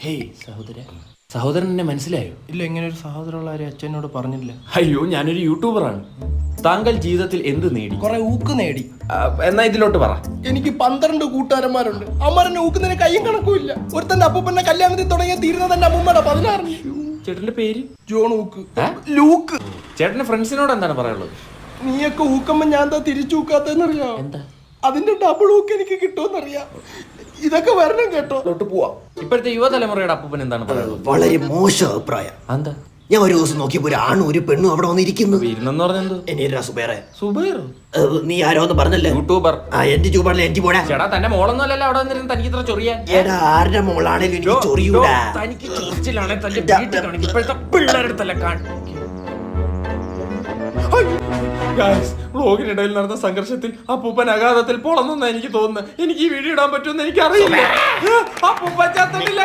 Hey സഹോദരൻ എന്നെ മനസ്സിലായോ? ഇല്ല, ഇങ്ങനെ ഒരു സഹോദരമുള്ള കാര്യം അച്ഛനോട് പറഞ്ഞില്ല. അയ്യോ, ഞാനൊരു യൂട്യൂബറാണ്. താങ്കൾ ജീവിതത്തിൽ എന്ത് നേടി? കുറെ ഊക്ക് നേടി. എന്നാ ഇതിലോട്ട് പറ. എനിക്ക് 12 കൂട്ടുകാരന്മാരുണ്ട്. അമ്മരെന്നെ ഊക്കുന്നതിന് കയ്യും കണക്കുമില്ല. ഒരുത്തന്റെ അപ്പൂപ്പന്റെ കല്യാണത്തിൽ തുടങ്ങിയ തീരുന്നത് എന്റെ അമ്മൂമ്മയുടെ 16. ചേട്ടന്റെ പേര്? ജോൺ ഊക്ക്. ലൂക്ക്. ചേട്ടന്റെ ഫ്രണ്ട്സിനോട് എന്താണ് പറയാനുള്ളത്? നീയൊക്കെ ഊക്കുമ്പോ ഞാൻ എന്താ തിരിച്ചു ഊക്കാത്തെന്നറിയാം. എന്താ? അതിന്റെ ഡബിൾ ഊക്ക് എനിക്ക് കിട്ടുമെന്നറിയാം. ഇതൊക്കെ വരണം കേട്ടോ. തൊട്ട് പോവാ. ഇപ്പോഴത്തെ യുവതലമുറയുടെ അപ്പൂപ്പൻ എന്താണ് പറയുന്നത്? വളരെ മോശം അഭിപ്രായം. എന്താ? ഞാൻ ഒരു ദിവസം നോക്കിയപ്പോ ഒരു ആണും ഒരു പെണ്ണും അവിടെ വന്നിരിക്കുന്നു. ഇരുന്നെന്ന് പറഞ്ഞെന്തോ? എന്നെ സുബേറെ, സുബൈറോ? നീ ആരോന്ന് പറഞ്ഞല്ലേ? യൂട്യൂബർ. എന്റെ ചൂപാടിൽ എനിക്ക് പോടാ. ചേട്ടാ, തന്റെ മോളൊന്നും അല്ലല്ലോ അവിടെ വന്നിരുന്ന് തനിക്ക് ഇത്ര ചൊറിയാൻ. എടാ, ആരുടെ മോളാണേലും എനിക്ക് ചൊറിയൂടാ. തനിക്ക് ചൊറിച്ചിലാണെ തന്റെ വീട്ടിൽ കാണിക്കും. ഇപ്പോഴത്തെ പിള്ളേരെടുത്തല്ല വ്ലോഗിനിടയിൽ നടന്ന സംഘർഷത്തിൽ അപ്പൂപ്പൻ അഗാധത്തിൽ പൊളന്നെന്നാ എനിക്ക് തോന്നുന്നത്. എനിക്ക് ഈ വീഡിയോ ഇടാൻ പറ്റുമെന്ന് എനിക്കറിയില്ല. അപ്പൂപ്പൻ ചത്തിട്ടില്ല.